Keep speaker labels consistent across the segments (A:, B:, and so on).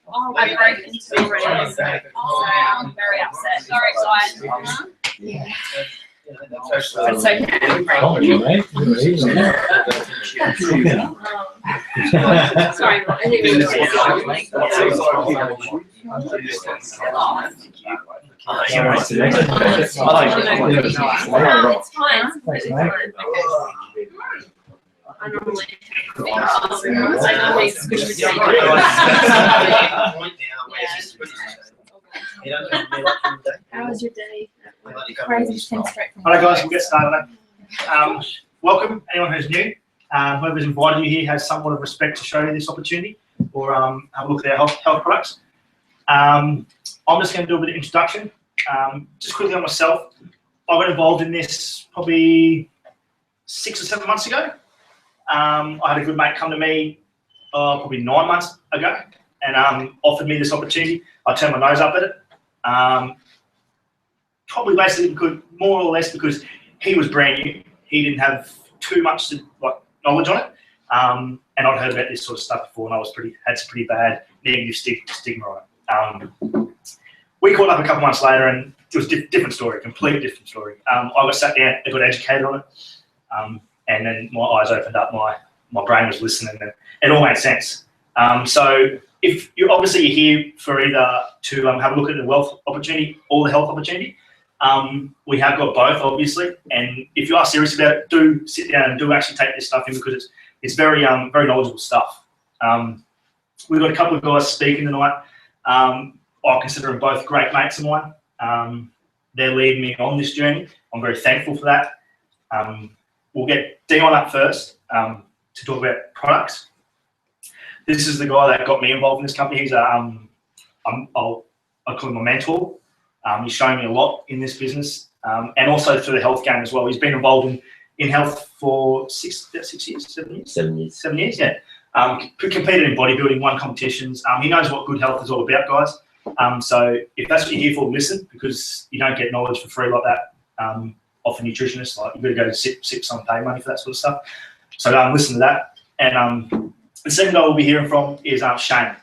A: Oh, I broke into it already, so I'm very upset. Sorry, guys. Yeah. It's okay. Sorry, I didn't even it's fine. I normally How was your day? Crazy straight from
B: Alright guys, we'll get started. Welcome, anyone who's new. Whoever's invited you here has somewhat of respect to show you this opportunity or have a look at our health products. I'm just going to do a bit of introduction. Just quickly on myself. I got involved in this probably 6 or 7 months ago. I had a good mate come to me probably 9 months ago and offered me this opportunity. I turned my nose up at it. Probably basically because, more or less because he was brand new. He didn't have too much knowledge on it. And I'd heard about this sort of stuff before and I was had some pretty bad negative stigma on it. We caught up a couple months later and it was a different story, completely different story. I got sat down and got educated on it. And then my eyes opened up, my brain was listening and it all made sense. So if you're obviously here for either to have a look at the wealth opportunity or the health opportunity, we have got both obviously. And if you are serious about it, do sit down and do actually take this stuff in because it's very very knowledgeable stuff. We've got a couple of guys speaking tonight. I consider them both great mates of mine. They're leading me on this journey. I'm very thankful for that. We'll get Dion up first to talk about products. This is the guy that got me involved in this company. He's I'll call him a mentor. He's shown me a lot in this business and also through the health game as well. He's been involved in health for 7 years, yeah. Competed in bodybuilding, won competitions. He knows what good health is all about, guys. So if that's what you're here for, listen, because you don't get knowledge for free like that. Off a nutritionist, like you've got to go to sip some pay money for that sort of stuff. So listen to that. And the second guy we'll be hearing from is Shane.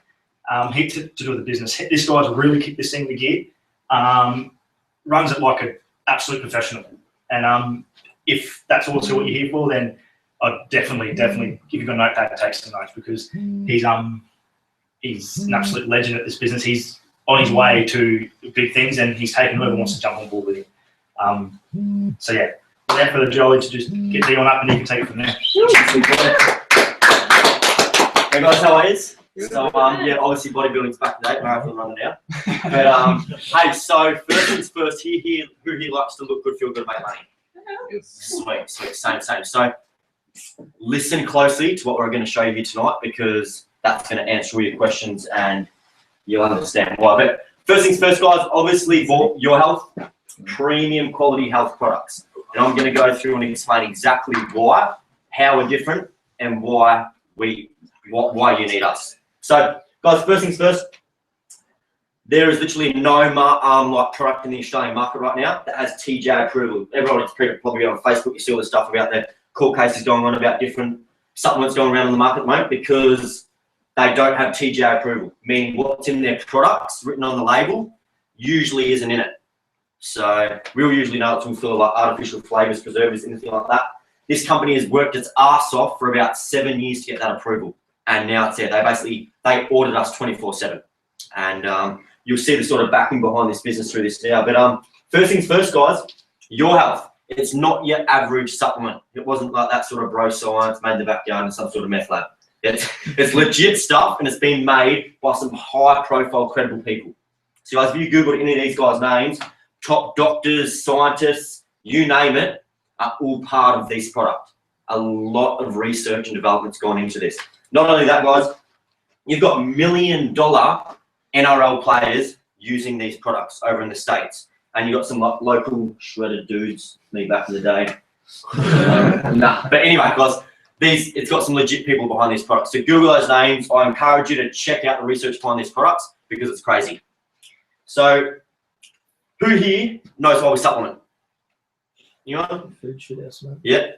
B: He to do with the business. This guy's really kicked this thing into gear. Runs it like an absolute professional. And if that's also what you're here for, then I'd definitely, if you've got a notepad, take some notes because he's an absolute legend at this business. He's on his way to big things, and he's taken whoever wants to jump on board with him. So yeah, without further ado, I'll to just get Dion up and you can take it from there.
C: Hey guys, how are you? So yeah, obviously bodybuilding's back to date, marathon running now. But hey, so first things first, who here likes to look good, feel good, make money? Sweet, same. So listen closely to what we're going to show you here tonight because that's going to answer all your questions and you'll understand why. But first things first, guys, obviously for your health, premium quality health products. And I'm going to go through and explain exactly why, how we're different, and why you need us. So, guys, first things first, there is literally no like product in the Australian market right now that has TGA approval. Everyone's probably on Facebook, you see all the stuff about the court cases going on about different supplements going around on the market at the moment because they don't have TGA approval, meaning what's in their products written on the label usually isn't in it. So we'll usually know it's all full of like artificial flavors, preservatives, anything like that. This company has worked its ass off for about 7 years to get that approval. And now it's there. They ordered us 24/7. And you'll see the sort of backing behind this business through this now. But first things first, guys, your health. It's not your average supplement. It wasn't like that sort of bro science made in the backyard in some sort of meth lab. It's legit stuff and it's been made by some high profile, credible people. So guys, if you Googled any of these guys' names, top doctors, scientists, you name it, are all part of this product. A lot of research and development's gone into this. Not only that, guys, you've got $1 million NRL players using these products over in the States. And you've got some local shredded dudes, me back in the day. But anyway, guys, it's got some legit people behind these products. So Google those names. I encourage you to check out the research behind these products because it's crazy. So who here knows why we supplement? Anyone?
D: Food should have some.
C: Yeah,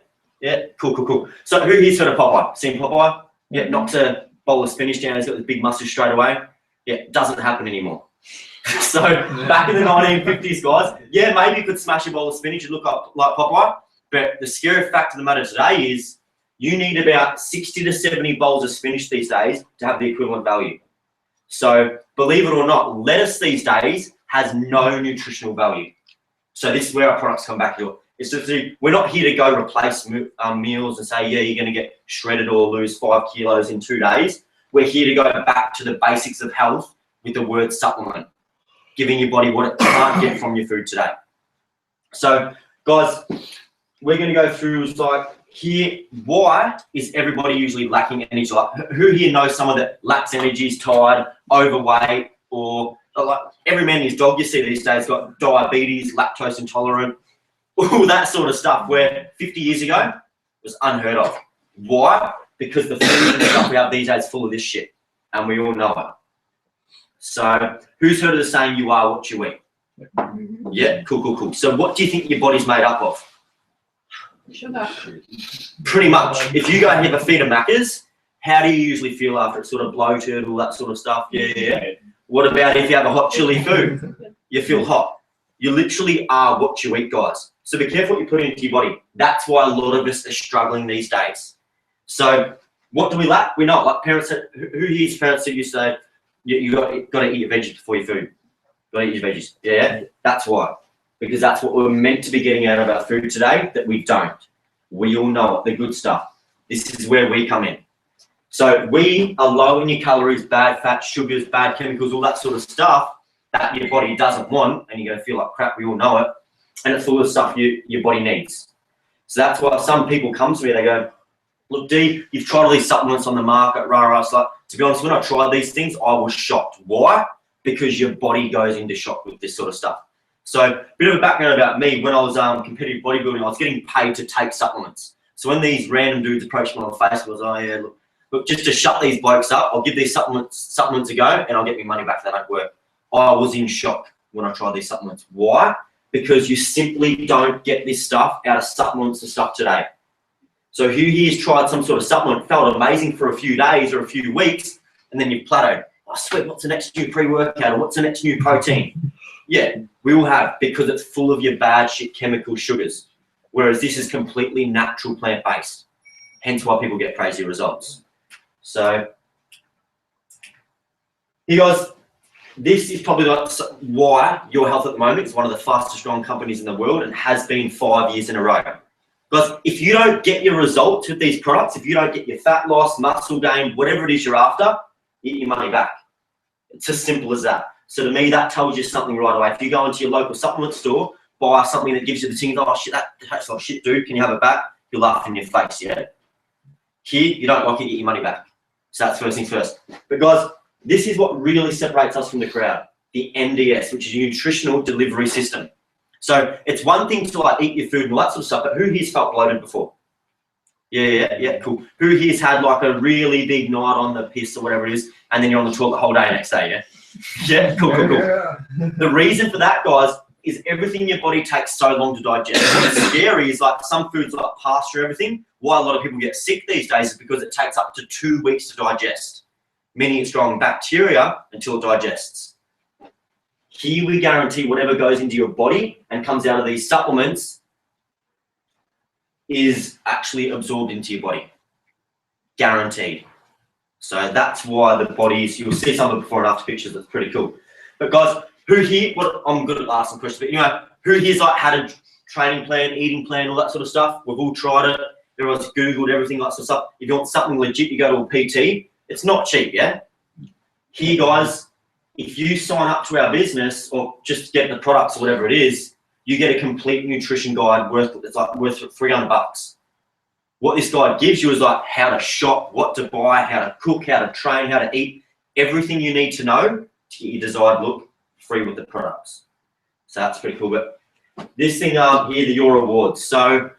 C: cool. So who here's heard of Popeye? Seen Popeye? Yeah, knocks a bowl of spinach down, he's got this big mustache straight away. Yeah, it doesn't happen anymore. So back in the 1950s, guys, yeah, maybe you could smash a bowl of spinach and look up like Popeye, but the scary fact of the matter today is you need about 60 to 70 bowls of spinach these days to have the equivalent value. So believe it or not, lettuce these days has no nutritional value. So this is where our products come back to. It's just, we're not here to go replace meals and say, yeah, you're going to get shredded or lose 5 kilos in 2 days. We're here to go back to the basics of health with the word supplement, giving your body what it can't get from your food today. So guys, we're going to go through like here, why is everybody usually lacking energy? Like, who here knows someone that lacks energy, is tired, overweight, or like every man and his dog you see these days got diabetes, lactose intolerant, all that sort of stuff, where 50 years ago was unheard of. Why? Because the food and stuff we have these days is full of this shit, and we all know it. So who's heard of the saying, you are what you eat? Yeah, cool. So what do you think your body's made up of?
A: Sugar.
C: Pretty much. If you go and have a feed of Maccas, how do you usually feel after? It's sort of bloated, all that sort of stuff. Yeah. What about if you have a hot chili food? You feel hot. You literally are what you eat, guys. So be careful what you put into your body. That's why a lot of us are struggling these days. So what do we lack? We know, like parents, who here's parents that you say, you got to eat your veggies before your food. Got to eat your veggies. Yeah, that's why. Because that's what we're meant to be getting out of our food today that we don't. We all know it, the good stuff. This is where we come in. So we are low in your calories, bad fat, sugars, bad chemicals, all that sort of stuff that your body doesn't want, and you're going to feel like crap, we all know it. And it's all the stuff your body needs. So that's why some people come to me, they go, look, D, you've tried all these supplements on the market, rah. It's like, to be honest, when I tried these things, I was shocked. Why? Because your body goes into shock with this sort of stuff. So a bit of a background about me, when I was competitive bodybuilding, I was getting paid to take supplements. So when these random dudes approached me on Facebook, I was like, oh yeah, look, just to shut these blokes up, I'll give these supplements a go and I'll get my money back if they don't work. I was in shock when I tried these supplements. Why? Because you simply don't get this stuff out of supplements and stuff today. So who here's tried some sort of supplement, felt amazing for a few days or a few weeks, and then you've plateaued. Oh, sweet, what's the next new pre-workout or what's the next new protein? Yeah, we will have, because it's full of your bad shit chemical sugars, whereas this is completely natural plant-based, hence why people get crazy results. So, you guys, this is probably like why Your Health at the moment is one of the fastest growing companies in the world and has been 5 years in a row. Because if you don't get your results with these products, if you don't get your fat loss, muscle gain, whatever it is you're after, you get your money back. It's as simple as that. So to me, that tells you something right away. If you go into your local supplement store, buy something that gives you the thing, oh shit, that tastes like shit, dude, can you have it back? You'll laugh in your face, yeah? Here, you don't like it, you get your money back. So that's first things first. But guys, this is what really separates us from the crowd, the NDS, which is a nutritional delivery system. So it's one thing to like eat your food and all that sort of stuff, but who here's felt bloated before? Yeah, cool. Who here's had like a really big night on the piss or whatever it is, and then you're on the toilet the whole day next day, yeah? Yeah, cool. Yeah. The reason for that, guys, is everything in your body takes so long to digest. What's scary is like some foods like pasta, everything, why a lot of people get sick these days is because it takes up to 2 weeks to digest, meaning it's growing bacteria until it digests. Here we guarantee whatever goes into your body and comes out of these supplements is actually absorbed into your body. Guaranteed. So that's why the bodies, you'll see some of the before and after pictures, that's pretty cool. But guys, who here, I'm good at asking questions, but anyway, who here's like had a training plan, eating plan, all that sort of stuff? We've all tried it. Everyone's Googled everything, like sort of stuff. If you want something legit, you go to a PT. It's not cheap, yeah? Here, guys, if you sign up to our business or just get the products or whatever it is, you get a complete nutrition guide worth $300. What this guide gives you is like how to shop, what to buy, how to cook, how to train, how to eat, everything you need to know to get your desired look free with the products. So that's pretty cool. But this thing here, the Your Rewards. So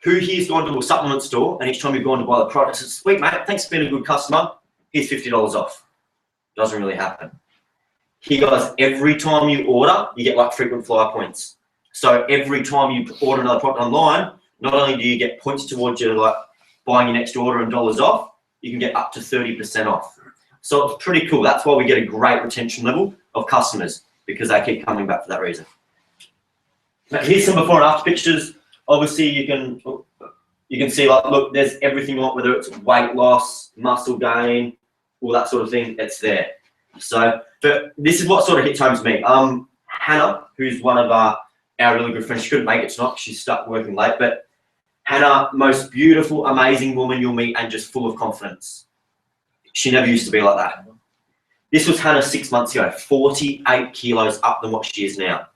C: who here's gone to a supplement store and each time you've gone to buy the product, says, sweet mate, thanks for being a good customer. Here's $50 off. Doesn't really happen. Here guys, every time you order, you get like frequent flyer points. So every time you order another product online, not only do you get points towards your like buying your next order and dollars off, you can get up to 30% off. So it's pretty cool. That's why we get a great retention level of customers, because they keep coming back for that reason. Now, here's some before and after pictures. Obviously, you can see, like, look, there's everything on, whether it's weight loss, muscle gain, all that sort of thing, it's there. So, but this is what sort of hits home to me. Hannah, who's one of our really good friends, she couldn't make it tonight because she's stuck working late, but Hannah, most beautiful, amazing woman you'll meet, and just full of confidence. She never used to be like that. This was Hannah 6 months ago, 48 kilos up than what she is now.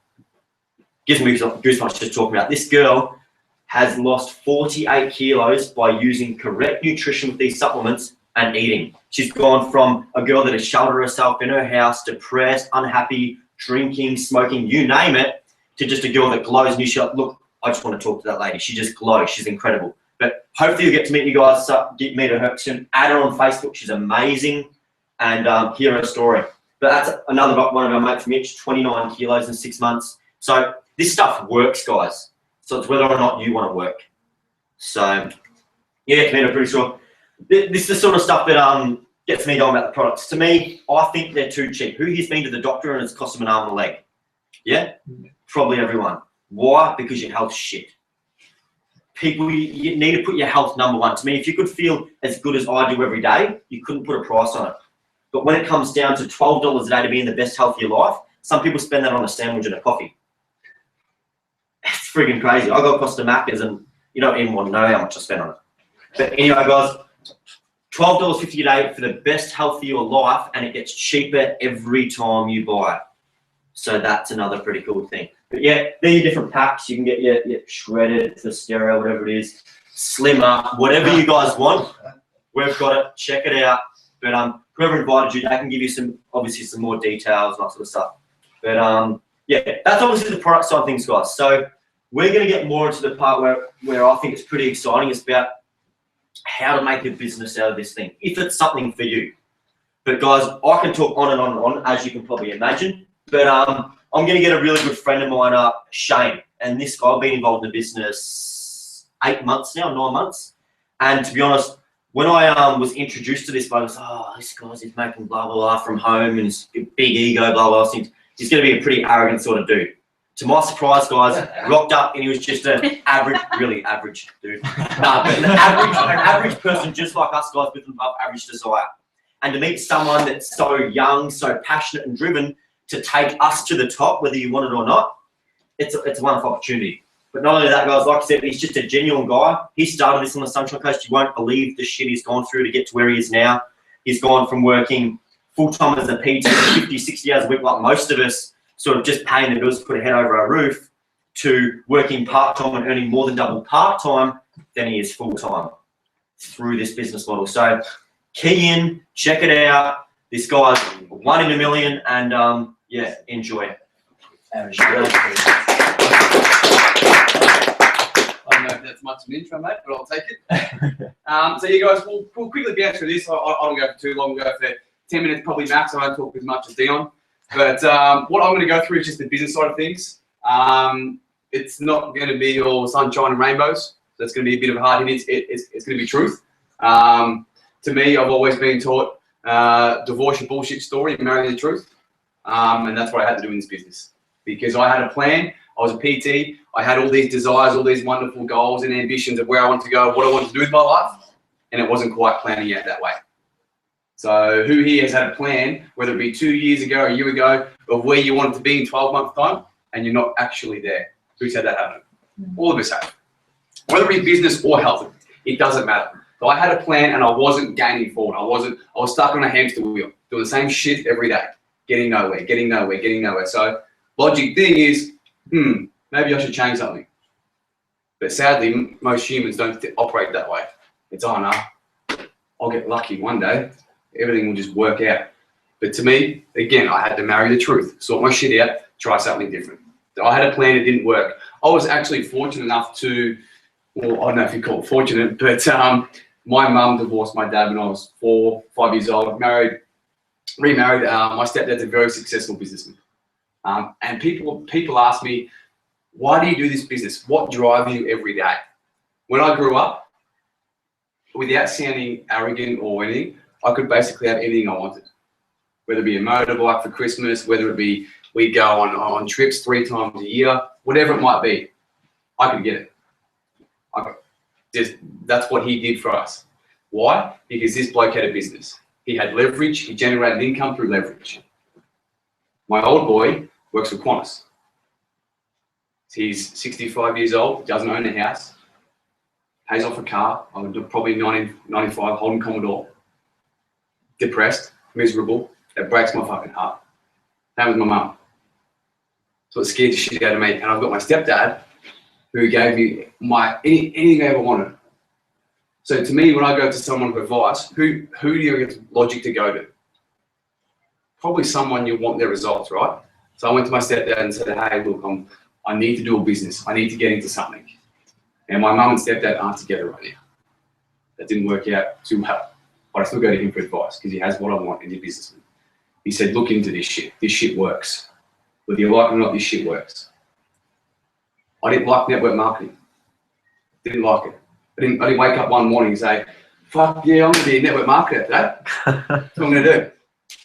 C: Gives me goosebumps just talking about it. This girl has lost 48 kilos by using correct nutrition with these supplements and eating. She's gone from a girl that has sheltered herself in her house, depressed, unhappy, drinking, smoking, you name it, to just a girl that glows. And you look, I just want to talk to that lady. She just glows. She's incredible. But hopefully you'll get to meet you guys, meet her soon. Add her on Facebook. She's amazing. And hear her story. But that's another one of our mates, Mitch, 29 kilos in 6 months. So this stuff works, guys. So it's whether or not you want to work. So, yeah, I'm pretty sure. This is the sort of stuff that gets me going about the products. To me, I think they're too cheap. Who here's been to the doctor and it's cost them an arm and a leg? Yeah? Probably everyone. Why? Because your health's shit. People, you need to put your health number one. To me, if you could feel as good as I do every day, you couldn't put a price on it. But when it comes down to $12 a day to be in the best health of your life, some people spend that on a sandwich and a coffee. It's freaking crazy. I got across to Macca's and you don't even want to know how much I spent on it. But anyway, guys, $12.50 a day for the best health of your life, and it gets cheaper every time you buy it. So that's another pretty cool thing. But yeah, they're your different packs. You can get your shredded, the stereo, whatever it is, slimmer, whatever you guys want. We've got it. Check it out. But whoever invited you, they can give you some more details and that sort of stuff. But yeah, that's obviously the product side of things, guys. So we're going to get more into the part where I think it's pretty exciting. It's about how to make a business out of this thing, if it's something for you. But guys, I can talk on and on and on, as you can probably imagine. But I'm going to get a really good friend of mine, Shane. And this guy, I've been involved in the business 8 months now, 9 months. And to be honest, when I was introduced to this guy, I was this guy's he's making blah, blah, blah from home and his big ego, blah, blah, blah. He's going to be a pretty arrogant sort of dude. To my surprise, guys, rocked up and he was just an average, really average dude. But an average person just like us guys with an above average desire. And to meet someone that's so young, so passionate and driven to take us to the top, whether you want it or not, it's a wonderful opportunity. But not only that, guys, like I said, he's just a genuine guy. He started this on the Sunshine Coast. You won't believe the shit he's gone through to get to where he is now. He's gone from working full-time as a PT, 50, 60 hours a week, like most of us, sort of just paying the bills to put a head over our roof, to working part-time and earning more than double part-time than he is full-time through this business model. So key in, check it out. This guy's 1 in a million, and yeah, enjoy.
D: I don't know if that's much of an intro, mate, but I'll take it. So you guys, we'll quickly bounce through this. I don't go for too long. We'll go for 10 minutes, probably max. I don't talk as much as Dion. But what I'm going to go through is just the business side of things. It's not going to be all sunshine and rainbows. So it's going to be a bit of a hard hit. It's going to be truth. To me, I've always been taught divorce your bullshit story and marry the truth. And that's what I had to do in this business. Because I had a plan. I was a PT. I had all these desires, all these wonderful goals and ambitions of where I wanted to go, what I wanted to do with my life. And it wasn't quite planning out that way. So who here has had a plan, whether it be 2 years ago or a year ago, of where you wanted to be in 12 months' time, and you're not actually there? Who's had that happen? All of us have. Whether it be business or health, it doesn't matter. So I had a plan and I wasn't gaining forward. I was stuck on a hamster wheel, doing the same shit every day, getting nowhere. So logic thing is, maybe I should change something. But sadly, most humans don't operate that way. It's, oh no, I'll get lucky one day. Everything will just work out. But to me, again, I had to marry the truth, sort my shit out, try something different. I had a plan, it didn't work. I was actually fortunate enough to, well, I don't know if you call it fortunate, but my mum divorced my dad when I was 4, 5 years old, remarried. My stepdad's a very successful businessman. And people ask me, why do you do this business? What drives you every day? When I grew up, without sounding arrogant or anything, I could basically have anything I wanted. Whether it be a motorbike for Christmas, whether it be we go on trips 3 times a year, whatever it might be, I could get it. That's what he did for us. Why? Because this bloke had a business. He had leverage. He generated income through leverage. My old boy works for Qantas. He's 65 years old, doesn't own a house, pays off a car. I would do probably 95 Holden Commodore. Depressed, miserable. That breaks my fucking heart. That was my mum. So it scared the shit out of me. And I've got my stepdad, who gave me anything I ever wanted. So to me, when I go to someone for advice, who do you get logic to go to? Probably someone you want their results, right? So I went to my stepdad and said, hey, look, I need to do a business. I need to get into something. And my mum and stepdad aren't together right now. That didn't work out too well. But I still go to him for advice because he has what I want in his business. He said, look into this shit. This shit works. Whether you like it or not, this shit works. I didn't like network marketing. Didn't like it. I didn't wake up one morning and say, fuck yeah, I'm going to be a network marketer today. That's what I'm going to do.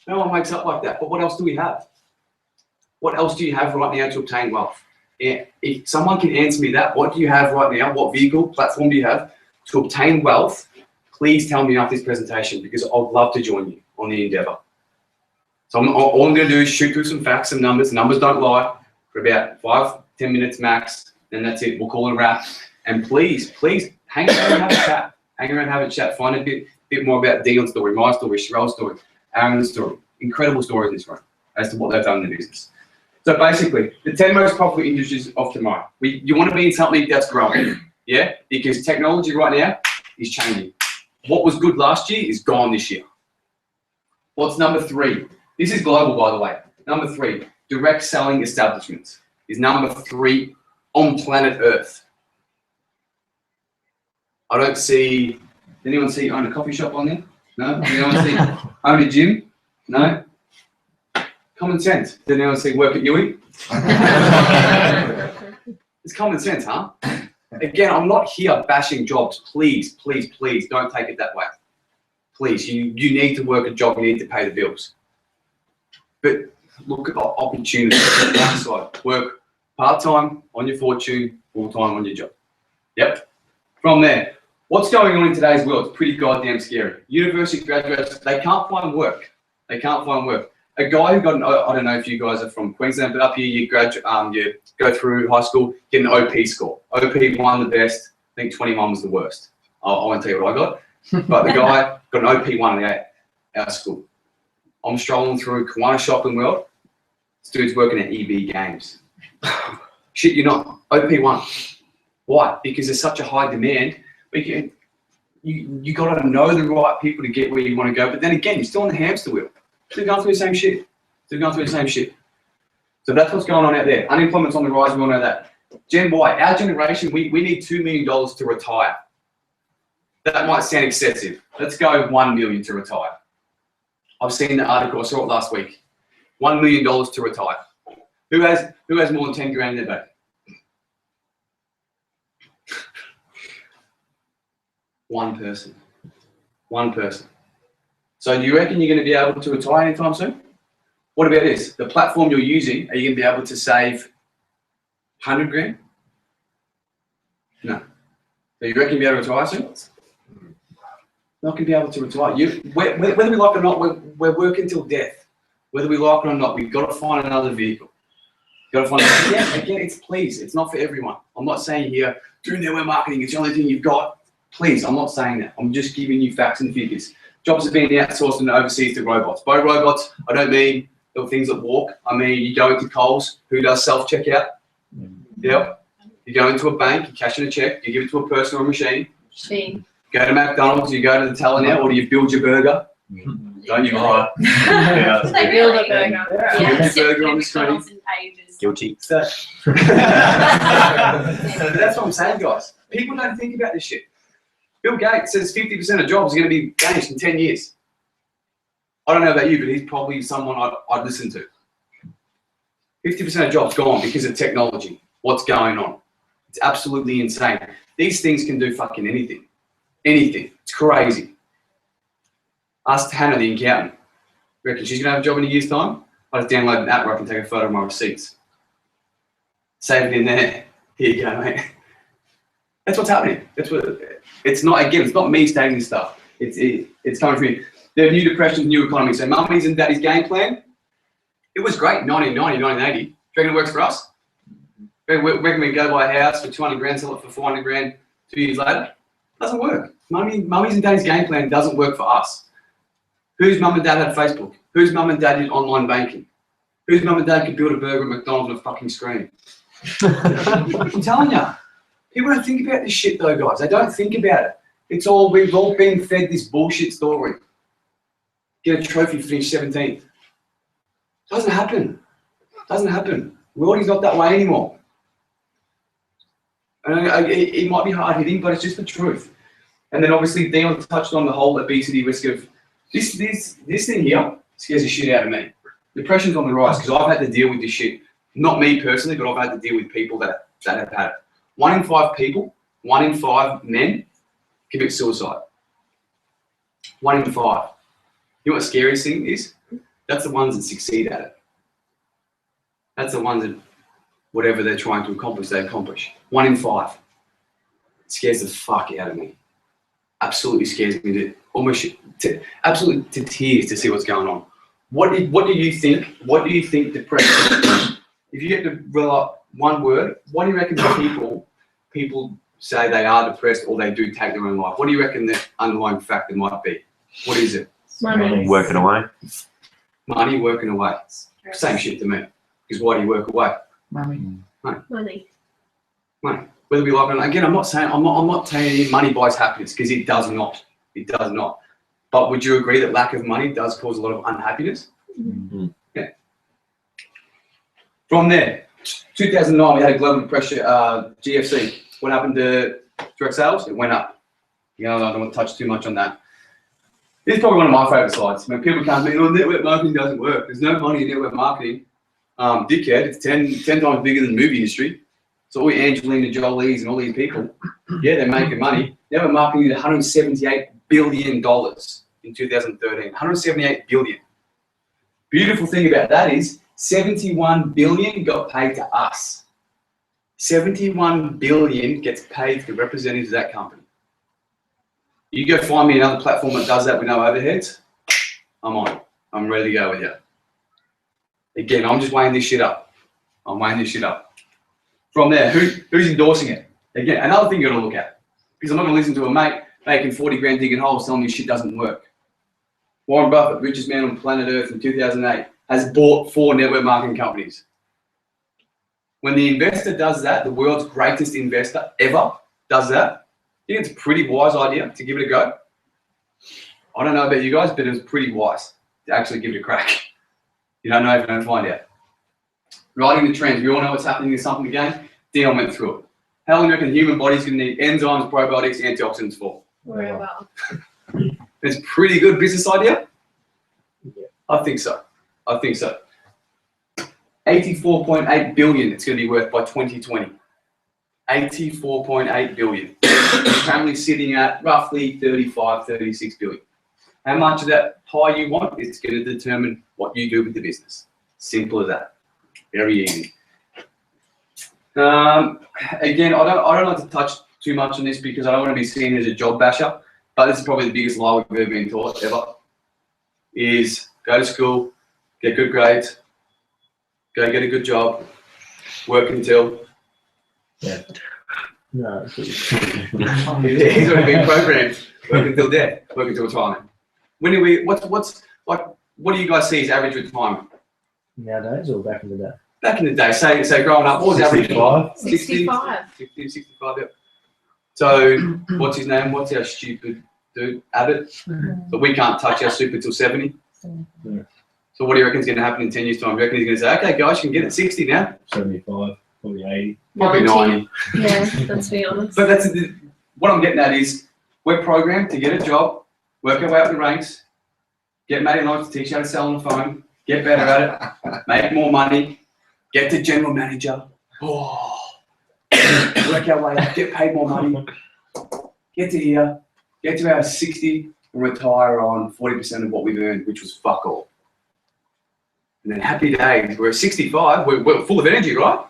D: No one wakes up like that. But what else do we have? What else do you have right now to obtain wealth? Yeah, if someone can answer me that, what do you have right now? What vehicle, platform do you have to obtain wealth? Please tell me after this presentation because I'd love to join you on the endeavor. So all I'm going to do is shoot through some facts, some numbers. Numbers don't lie for about 5-10 minutes max. And that's it. We'll call it a wrap. And please hang around and have a chat. Hang around and have a chat. Find a bit more about Dion's story, my story, Sherelle's story, Aaron's story. Incredible stories in this room as to what they've done in the business. So basically, the 10 most profitable industries of tomorrow. You want to be in something that's growing, yeah? Because technology right now is changing. What was good last year is gone this year. What's number 3? This is global, by the way. Number 3, direct selling establishments is number 3 on planet Earth. I don't see, anyone see own a coffee shop on there? No? Anyone see own a gym? No? Common sense. Did anyone see work at Yui? It's common sense, huh? Again, I'm not here bashing jobs. Please, please, please don't take it that way. Please, you need to work a job. You need to pay the bills. But look at opportunity outside. Work part-time on your fortune, full-time on your job. Yep. From there, what's going on in today's world is pretty goddamn scary. University graduates, they can't find work. They can't find work. A guy who got I don't know if you guys are from Queensland, but up here you go through high school, get an OP score. OP 1 the best, I think 21 was the worst. I won't tell you what I got, but the guy got an OP 1 at our school. I'm strolling through Kiwana Shopping World. This dude's working at EB Games. Shit, you're not. OP 1. Why? Because there's such a high demand. But you got to know the right people to get where you want to go. But then again, you're still on the hamster wheel. Still going through the same shit. Still going through the same shit. So that's what's going on out there. Unemployment's on the rise. We all know that. Gen Y, our generation, we need $2 million to retire. That might sound excessive. Let's go 1 million to retire. I've seen the article. I saw it last week. $1 million to retire. Who has more than 10 grand in their bank? One person. One person. So do you reckon you're going to be able to retire anytime soon? What about this? The platform you're using, are you going to be able to save 100 grand? No. So you reckon you'll be able to retire soon? Not going to be able to retire. Whether we like it or not, we're working till death. Whether we like it or not, we've got to find another vehicle. Got to find again, it's not for everyone. I'm not saying here, do network marketing, it's the only thing you've got. Please, I'm not saying that. I'm just giving you facts and figures. Jobs are being outsourced and overseas to robots. By robots, I don't mean the things that walk. I mean, you go into Coles, who does self-checkout? Yep. You go into a bank, you cash in a check, you give it to a person or a machine. Go to McDonald's, you go to the teller now, or do you build your burger? Don't you hire?
A: They build a burger.
D: Build your burger on the screen.
C: Guilty.
D: So, that's what I'm saying, guys. People don't think about this shit. Bill Gates says 50% of jobs are going to be vanished in 10 years. I don't know about you, but he's probably someone I'd listen to. 50% of jobs gone because of technology. What's going on? It's absolutely insane. These things can do fucking anything. Anything. It's crazy. Asked Hannah, the accountant, reckon she's going to have a job in a year's time? I just download an app where I can take a photo of my receipts. Save it in there. Here you go, mate. That's what's happening. That's what. It's not, again, it's not me stating this stuff. It's coming from you. The new depression, new economy. So mummy's and daddy's game plan, it was great, 1990, 1980. Do you reckon it works for us? Reckon we go buy a house for 200 grand, sell it for 400 grand 2 years later? Doesn't work. Mummy's and daddy's game plan doesn't work for us. Whose mum and dad had Facebook? Whose mum and dad did online banking? Whose mum and dad could build a burger at McDonald's on a fucking screen? I'm telling you. People don't think about this shit though, guys. They don't think about it. We've all been fed this bullshit story. Get a trophy, finish 17th. Doesn't happen. Doesn't happen. The world is not that way anymore. And it might be hard hitting, but it's just the truth. And then obviously Dion touched on the whole obesity risk of this thing here scares the shit out of me. Depression's on the rise because I've had to deal with this shit. Not me personally, but I've had to deal with people that have had it. 1 in 5 people, 1 in 5 men commit suicide. 1 in 5. You know what the scariest thing is? That's the ones that succeed at it. That's the ones that whatever they're trying to accomplish, they accomplish. 1 in 5. It scares the fuck out of me. Absolutely scares me absolutely to tears to see what's going on. What do you think? What do you think depression is? If you get to rely one word, what do you reckon people say they are depressed or they do take their own life? What do you reckon the underlying factor might be? What is it?
A: Money.
E: Working away.
D: Money, working away. Same shit to me. Because why do you work away?
A: Money.
D: Money. Whether we like it or not. Again, I'm not saying money buys happiness because it does not. It does not. But would you agree that lack of money does cause a lot of unhappiness?
A: Mm-hmm.
D: Yeah. From there, 2009, we had a global pressure GFC. What happened to direct sales? It went up. You know, I don't want to touch too much on that. This is probably one of my favourite slides. When people come in, network marketing doesn't work. There's no money in network marketing. Dickhead, it's 10 times bigger than the movie industry. So all your Angelina Jolies and all these people, yeah, they're making money. Network marketing did $178 billion in 2013. $178 billion. Beautiful thing about that is 71 billion got paid to us. 71 billion gets paid to the representatives of that company. You go find me another platform that does that with no overheads, I'm on it. I'm ready to go with you. Again, I'm just weighing this shit up. I'm weighing this shit up. From there, who's endorsing it? Again, another thing you got to look at. Because I'm not going to listen to a mate making 40 grand digging holes telling me shit doesn't work. Warren Buffett, richest man on planet Earth in 2008, has bought 4 network marketing companies. When the investor does that, the world's greatest investor ever does that, I think it's a pretty wise idea to give it a go. I don't know about you guys, but it was pretty wise to actually give it a crack. You don't know if you don't find out. Riding the trends, we all know what's happening in something again. Dion went through it. How long do you reckon the human body's going to need enzymes, probiotics, antioxidants for?
A: Forever.
D: It's a pretty good business idea. I think so. 84.8 billion it's going to be worth by 2020. 84.8 billion. It's currently sitting at roughly 35, 36 billion. How much of that pie you want is going to determine what you do with the business. Simple as that. Very easy. Again, I don't like to touch too much on this because I don't want to be seen as a job basher, but this is probably the biggest lie we've ever been taught ever, is go to school, get good grades, go get a good job, work until...
E: Yeah. No.
D: He's already been programmed. Work until death, work until retirement. When do we, what do you guys see as average retirement?
E: Nowadays or back in the day?
D: Back in the day, say growing up, what was average?
E: 65.
D: 60, 65, yeah. So, what's his name? What's our stupid dude? Abbott? But we can't touch our super till 70.
E: Yeah.
D: So what do you reckon is going to happen in 10 years' time? Do you reckon he's going to say, okay, guys, you can get it 60 now?
E: 75, probably 80.
D: Probably 90.
A: Yeah, let's be honest.
D: But that's what I'm getting at is we're programmed to get a job, work our way up the ranks, get Matty and I to teach you how to sell on the phone, get better at it, make more money, get to general manager, work our way up, get paid more money, get to here, get to our 60, we'll retire on 40% of what we've earned, which was fuck all. And then happy days, we're at 65, we're full of energy, right?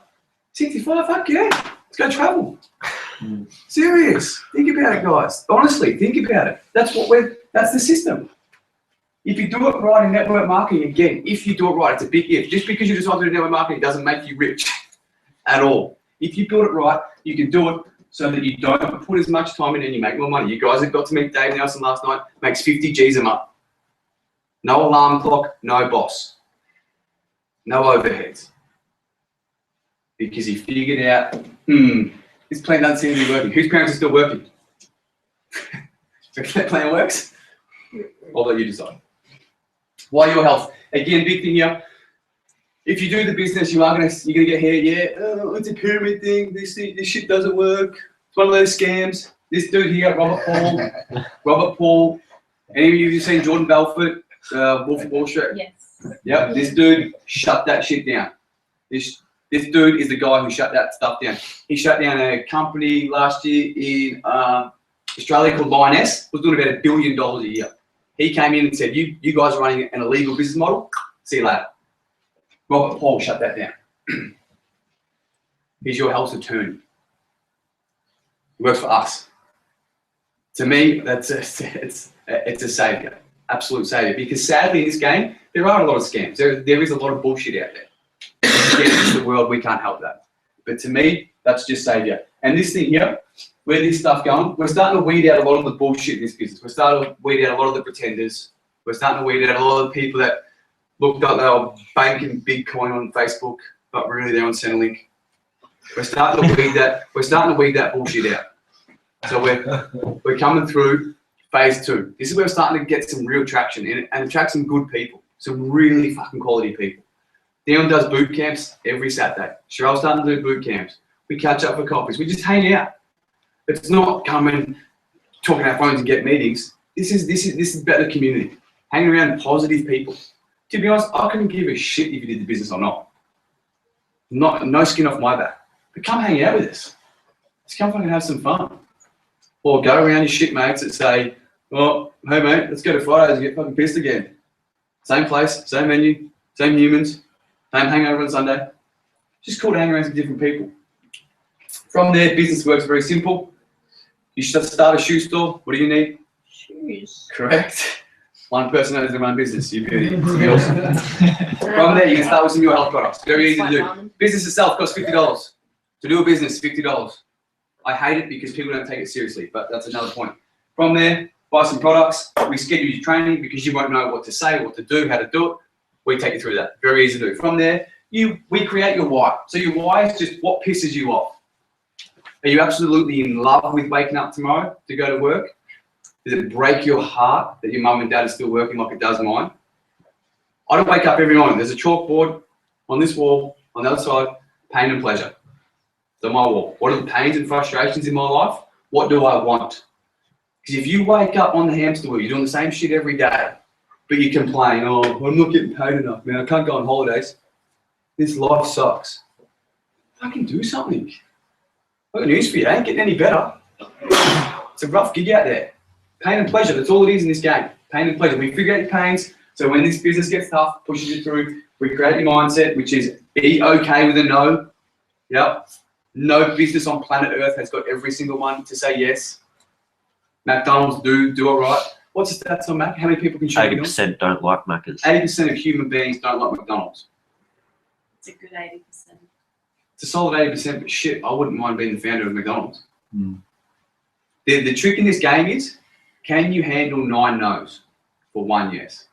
D: 65, fuck yeah, let's go travel. Serious, think about it, guys. Honestly, think about it. That's the system. If you do it right in network marketing, again, if you do it right, it's a big if. Just because you decide to do network marketing doesn't make you rich at all. If you build it right, you can do it so that you don't put as much time in and you make more money. You guys have got to meet Dave Nelson last night, makes 50 G's a month. No alarm clock, no boss. No overheads. Because he figured out, this plan doesn't seem to be working. Whose parents are still working? Do you reckon that plan works? I'll let you decide. Why your health? Again, big thing here. If you do the business, you're gonna get here. It's a pyramid thing. This shit doesn't work. It's one of those scams. This dude here, Robert Paul. Any of you seen Jordan Belfort, Wolf of Wall Street?
A: Yes.
D: Yep. This dude shut that shit down. This dude is the guy who shut that stuff down. He shut down a company last year in Australia called Lioness. Was doing about $1 billion a year. He came in and said, "You guys are running an illegal business model. See you later." Robert Paul shut that down. He's your health attorney. He works for us. To me, it's a savior, absolute savior. Because sadly, in this game, there are a lot of scams. There is a lot of bullshit out there. It's the world. We can't help that. But to me, that's just savior. And this thing here, where this stuff going, we're starting to weed out a lot of the bullshit in this business. We're starting to weed out a lot of the pretenders. We're starting to weed out a lot of the people that looked like they were banking Bitcoin on Facebook, but really they're on Centrelink. We're starting to weed that. We're starting to weed that bullshit out. So we're coming through phase 2. This is where we're starting to get some real traction and attract some good people, some really fucking quality people. Dion does boot camps every Saturday. Cheryl's starting to do boot camps. We catch up for coffees. We just hang out. It's not coming, talking our phones and get meetings. This is about the community. Hanging around positive people. To be honest, I couldn't give a shit if you did the business or not. No skin off my back. But come hang out with us. Let's come fucking have some fun. Or go around your shit mates that say, "Oh, hey mate, let's go to Fridays and get fucking pissed again." Same place, same menu, same humans, same hangover on Sunday. Just cool to hang around with different people. From there, business works very simple. You should start a shoe store. What do you need?
A: Shoes.
D: Correct. One person knows their own business. You'd be awesome. From there, you can start with some new health products. Very easy to do. Business itself costs $50. To do a business, $50. I hate it because people don't take it seriously, but that's another point. From there, buy some products. We schedule your training because you won't know what to say, what to do, how to do it. We take you through that. Very easy to do. From there, we create your why. So your why is just what pisses you off. Are you absolutely in love with waking up tomorrow to go to work? Does it break your heart that your mum and dad are still working like it does mine? I don't wake up every morning. There's a chalkboard on this wall, on the other side, pain and pleasure. It's on my wall. What are the pains and frustrations in my life? What do I want? Because if you wake up on the hamster wheel, you're doing the same shit every day, but you complain, "Oh, I'm not getting paid enough, man. I can't go on holidays. This life sucks." Fucking do something. I've got news for you. It ain't getting any better. It's a rough gig out there. Pain and pleasure, that's all it is in this game. Pain and pleasure. We figure out your pains, so when this business gets tough, pushes you through, we create your mindset, which is be okay with a no. Yep. No business on planet Earth has got every single one to say yes. McDonald's do it right. What's the stats on Mac? How many people can show
C: 80% don't like Maccas.
D: 80% of human beings don't like McDonald's.
A: It's a good 80%.
D: It's a solid 80%, but shit, I wouldn't mind being the founder of McDonald's.
E: Mm.
D: The trick in this game is, can you handle 9 no's for 1 yes?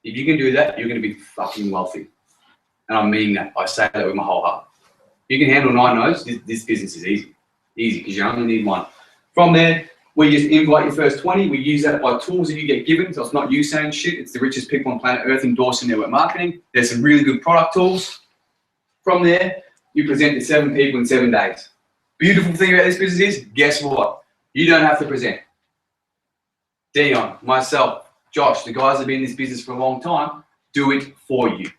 D: If you can do that, you're going to be fucking wealthy. And I mean that. I say that with my whole heart. You can handle 9 no's, this business is easy. Easy, because you only need 1. From there, we just invite your first 20. We use that by tools that you get given. So it's not you saying shit. It's the richest people on planet Earth endorsing network marketing. There's some really good product tools. From there, you present to 7 people in 7 days. Beautiful thing about this business is, guess what? You don't have to present. Dion, myself, Josh, the guys that have been in this business for a long time, do it for you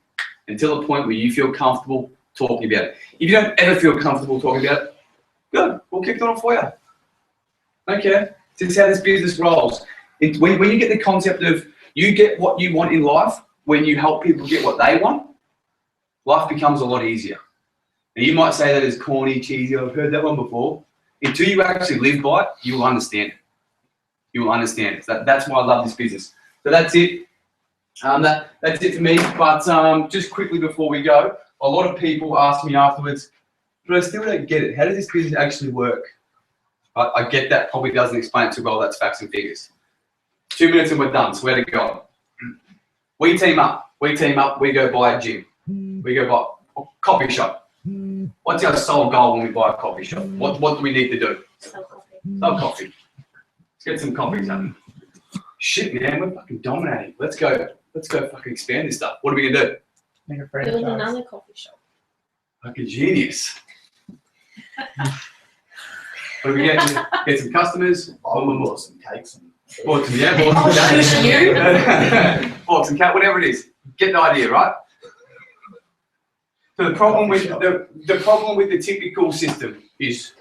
D: until the point where you feel comfortable talking about it. If you don't ever feel comfortable talking about it, good, we'll kick it on for you. Okay, this is how this business rolls. When you get the concept of you get what you want in life, when you help people get what they want, life becomes a lot easier. And you might say that as corny, cheesy, I've heard that one before. Until you actually live by it, you will understand it. You will understand it. That's why I love this business. So that's it. That's it for me. But just quickly before we go, a lot of people ask me afterwards, but I still don't get it. How does this business actually work? I get that probably doesn't explain it too well. That's facts and figures. 2 minutes and we're done. Swear to God. We team up. We go buy a gym. We go buy a coffee shop. What's our sole goal when we buy a coffee shop? What do we need to do?
A: Sell coffee.
D: Sell coffee. Let's get some coffees up. Shit, man, we're fucking dominating. Let's go fucking expand this stuff. What are we gonna do?
E: Make a
A: Build
E: franchise.
A: another coffee shop.
D: Fucking genius. What do we get? Get some customers.
F: Bought some cakes and
D: Bought some cakes. Bought some cake, whatever it is. Get the idea, right? So the problem with the typical system is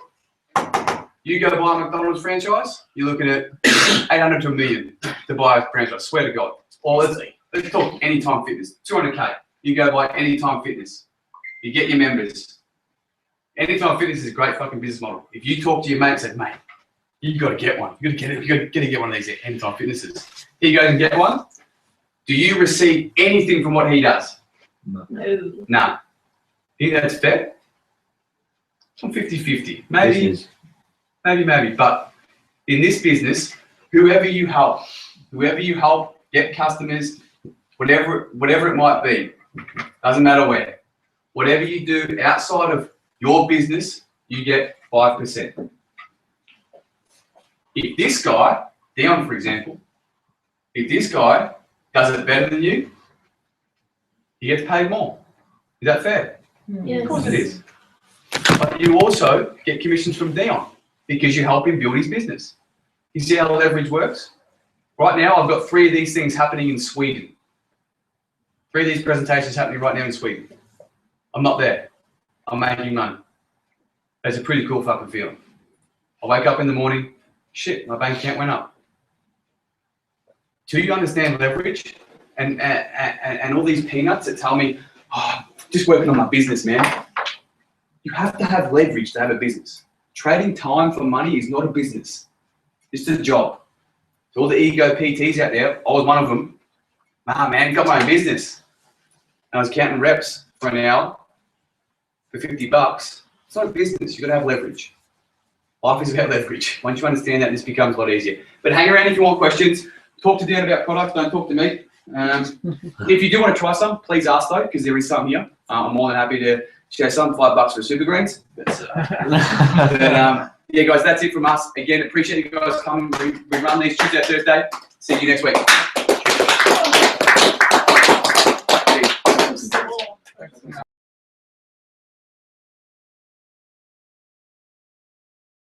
D: you go buy a McDonald's franchise, you're looking at 800 to $1 million to buy a franchise. Swear to God. Or let's talk Anytime Fitness, 200K. You go buy Anytime Fitness. You get your members. Anytime Fitness is a great fucking business model. If you talk to your mate and say, mate, you got to get one. You got to get it. You got to get one of these Anytime Fitnesses. He goes and get one. Do you receive anything from what he does?
A: No.
D: Nah. You think that's fair? I'm 50-50. Maybe. But in this business, whoever you help, get customers, whatever it might be, doesn't matter where. Whatever you do outside of your business, you get 5%. If this guy, Dion for example, if this guy does it better than you, he gets paid more. Is that fair?
A: Yes.
D: Of course it is. But you also get commissions from Dion because you help him build his business. You see how leverage works? Right now, I've got 3 of these things happening in Sweden. 3 of these presentations happening right now in Sweden. I'm not there. I'm making money. It's a pretty cool fucking feeling. I wake up in the morning, shit, my bank account went up. Do you understand leverage and all these peanuts that tell me, oh, just working on my business, man. You have to have leverage to have a business. Trading time for money is not a business. It's a job. So all the ego PTs out there, I was one of them. Nah, man, got my own business. And I was counting reps for an hour for $50. It's not a business. You've got to have leverage. Life is about leverage. Once you understand that, this becomes a lot easier. But hang around if you want questions. Talk to Dan about products. don't talk to me. If you do want to try some, please ask though, because there is some here. I'm more than happy to share some. $5 for Super Greens. Yeah, guys, that's it from us. Again, appreciate you guys coming. We run these Tuesday, Thursday. See you next week.